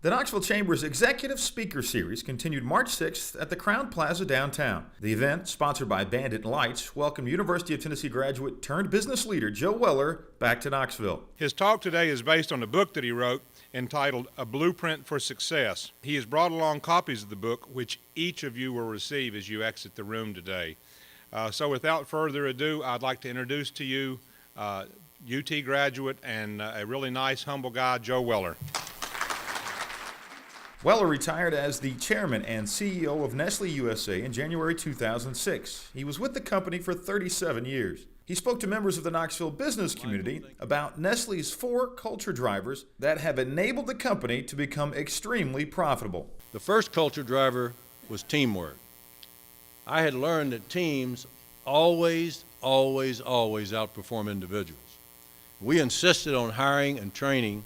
The Knoxville Chamber's Executive Speaker Series continued March 6th at the Crowne Plaza downtown. The event, sponsored by Bandit Lights, welcomed University of Tennessee graduate turned business leader Joe Weller back to Knoxville. His talk today is based on a book that he wrote entitled A Blueprint for Success. He has brought along copies of the book, which each of you will receive as you exit the room today. So without further ado, I'd like to introduce to you UT graduate and a really nice, humble guy, Joe Weller. Weller retired as the chairman and CEO of Nestle USA in January 2006. He was with the company for 37 years. He spoke to members of the Knoxville business community about Nestle's 4 culture drivers that have enabled the company to become extremely profitable. The first culture driver was teamwork. I had learned that teams always outperform individuals. We insisted on hiring and training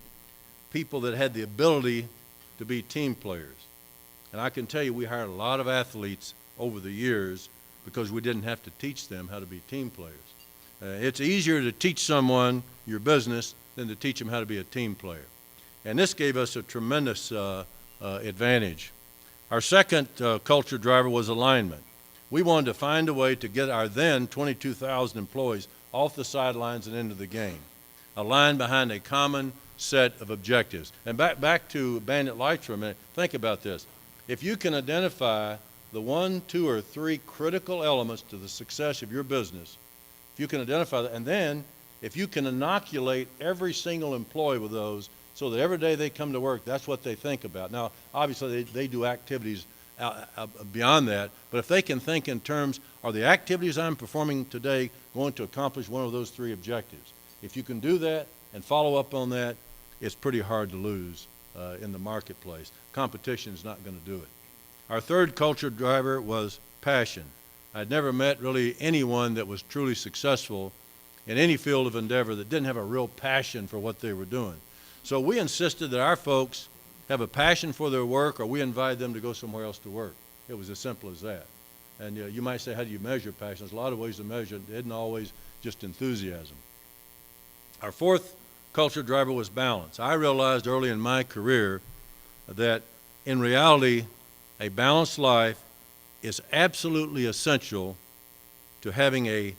people that had the ability to be team players. And I can tell you we hired a lot of athletes over the years because we didn't have to teach them how to be team players. It's easier to teach someone your business than to teach them how to be a team player. And this gave us a tremendous advantage. Our second culture driver was alignment. We wanted to find a way to get our then 22,000 employees off the sidelines and into the game, aligned behind a common set of objectives. And back to Bandit Lights for a minute, think about this. If you can identify the 1, 2, or 3 critical elements to the success of your business, if you can identify that, and then if you can inoculate every single employee with those so that every day they come to work, that's what they think about. Now, obviously, they do activities beyond that, but if they can think in terms, are the activities I'm performing today going to accomplish one of those 3 objectives? If you can do that and follow up on that, it's pretty hard to lose in the marketplace. Competition is not going to do it. Our third culture driver was passion. I'd never met really anyone that was truly successful in any field of endeavor that didn't have a real passion for what they were doing. So we insisted that our folks have a passion for their work, or we invited them to go somewhere else to work. It was as simple as that. And you might say, how do you measure passion? There's a lot of ways to measure it. It isn't always just enthusiasm. Our fourth culture driver was balance. I realized early in my career that in reality, a balanced life is absolutely essential to having a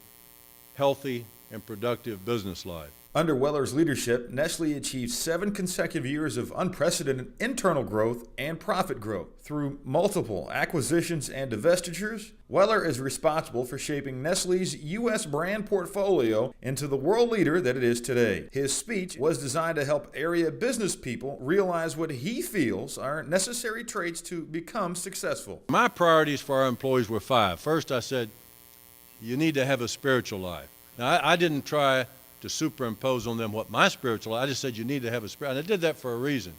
healthy and productive business life. Under Weller's leadership, Nestle achieved 7 consecutive years of unprecedented internal growth and profit growth. Through multiple acquisitions and divestitures, Weller is responsible for shaping Nestle's U.S. brand portfolio into the world leader that it is today. His speech was designed to help area business people realize what he feels are necessary traits to become successful. My priorities for our employees were 5. First, I said, you need to have a spiritual life. Now, I didn't try to superimpose on them what my spiritual life, I just said you need to have a spirit. And I did that for a reason.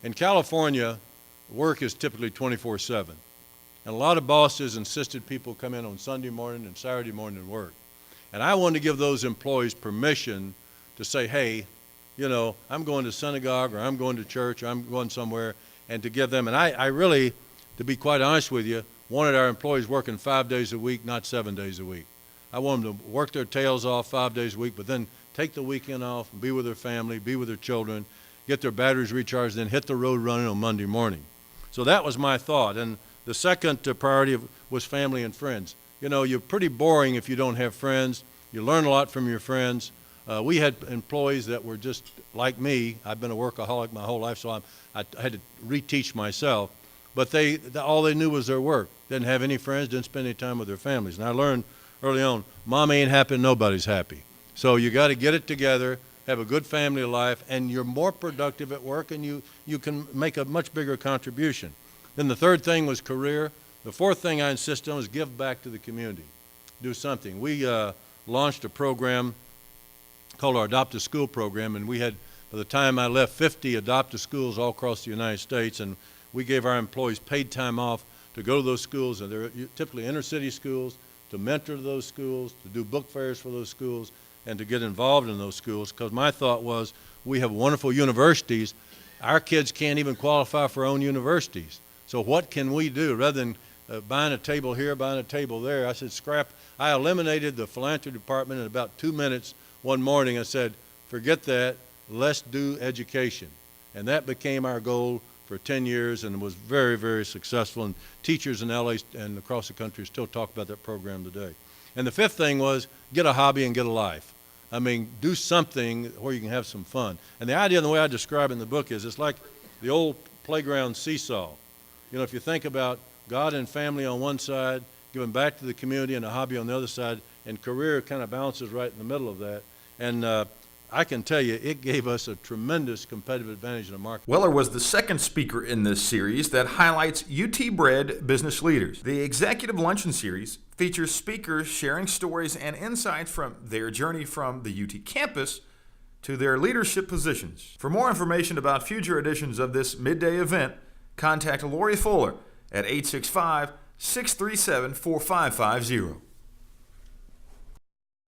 In California, work is typically 24/7. And a lot of bosses insisted people come in on Sunday morning and Saturday morning and work. And I wanted to give those employees permission to say, hey, you know, I'm going to synagogue, or I'm going to church, or I'm going somewhere, and to give them, and I really, to be quite honest with you, wanted our employees working 5 days a week, not 7 days a week. I want them to work their tails off 5 days a week, but then take the weekend off, and be with their family, be with their children, get their batteries recharged, then hit the road running on Monday morning. So that was my thought. And the second priority was family and friends. You know, you're pretty boring if you don't have friends. You learn a lot from your friends. We had employees that were just like me. I've been a workaholic my whole life, so I had to reteach myself. But all they knew was their work. Didn't have any friends, didn't spend any time with their families. And I learned early on, mom ain't happy, nobody's happy. So you got to get it together, have a good family life, and you're more productive at work, and you can make a much bigger contribution. Then the third thing was career. The fourth thing I insisted on was give back to the community, do something. We launched a program called our Adopt a School program, and we had, by the time I left, 50 adopt-a schools all across the United States, and we gave our employees paid time off to go to those schools, and they're typically inner-city schools, to mentor those schools, to do book fairs for those schools, and to get involved in those schools, because my thought was we have wonderful universities. Our kids can't even qualify for our own universities. So what can we do rather than buying a table here, buying a table there? I said, I eliminated the philanthropy department in about 2 minutes one morning. I said, forget that, let's do education. And that became our goal for 10 years and was very, very successful. And teachers in LA and across the country still talk about that program today. And the fifth thing was get a hobby and get a life. I mean, do something where you can have some fun. And the idea and the way I describe it in the book is it's like the old playground seesaw. You know, if you think about God and family on one side, giving back to the community, and a hobby on the other side, and career kind of balances right in the middle of that. And I can tell you, it gave us a tremendous competitive advantage in the market. Weller was the second speaker in this series that highlights UT-bred business leaders. The Executive Luncheon Series features speakers sharing stories and insights from their journey from the UT campus to their leadership positions. For more information about future editions of this midday event, contact Lori Fuller at 865-637-4550.